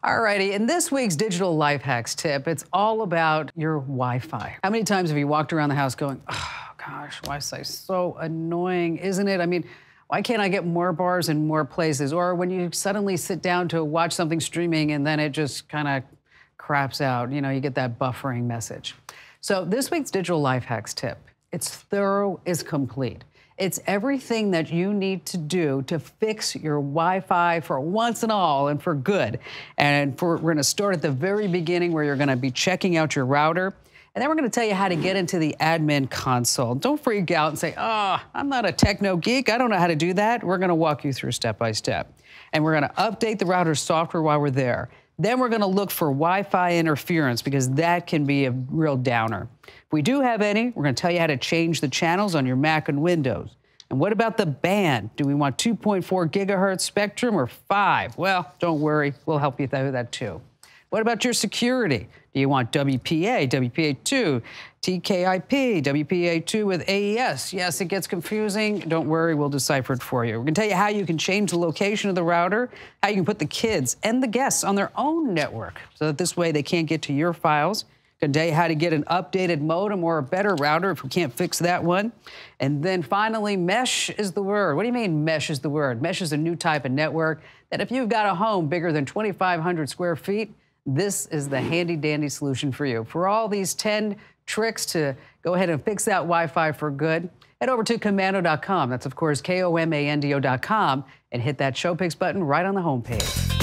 Alrighty, in this week's digital life hacks tip, it's all about your Wi-Fi. How many times have you walked around the house going, oh gosh, Wi-Fi is so annoying, isn't it? I mean, why can't I get more bars in more places? Or when you suddenly sit down to watch something streaming and then it just kind of craps out, you get that buffering message. So this week's digital life hacks tip, it's thorough, it's complete. It's everything that you need to do to fix your Wi-Fi for once and all and for good. And we're going to start at the very beginning where you're going to be checking out your router. And then we're going to tell you how to get into the admin console. Don't freak out and say, oh, I'm not a techno geek. I don't know how to do that. We're going to walk you through step by step. And we're going to update the router software while we're there. Then we're going to look for Wi-Fi interference because that can be a real downer. If we do have any, we're going to tell you how to change the channels on your Mac and Windows. And what about the band? Do we want 2.4 gigahertz spectrum or 5? Well, don't worry. We'll help you through that too. What about your security? Do you want WPA, WPA2, TKIP, WPA2 with AES? Yes, it gets confusing. Don't worry, we'll decipher it for you. We're going to tell you how you can change the location of the router, how you can put the kids and the guests on their own network so that this way they can't get to your files. Going to tell you how to get an updated modem or a better router if we can't fix that one. And then finally, mesh is the word. What do you mean mesh is the word? Mesh is a new type of network that if you've got a home bigger than 2,500 square feet, this is the handy-dandy solution for you. For all these 10 tricks to go ahead and fix that Wi-Fi for good, head over to Komando.com. That's, of course, Komando.com, and hit that Show Pics button right on the homepage.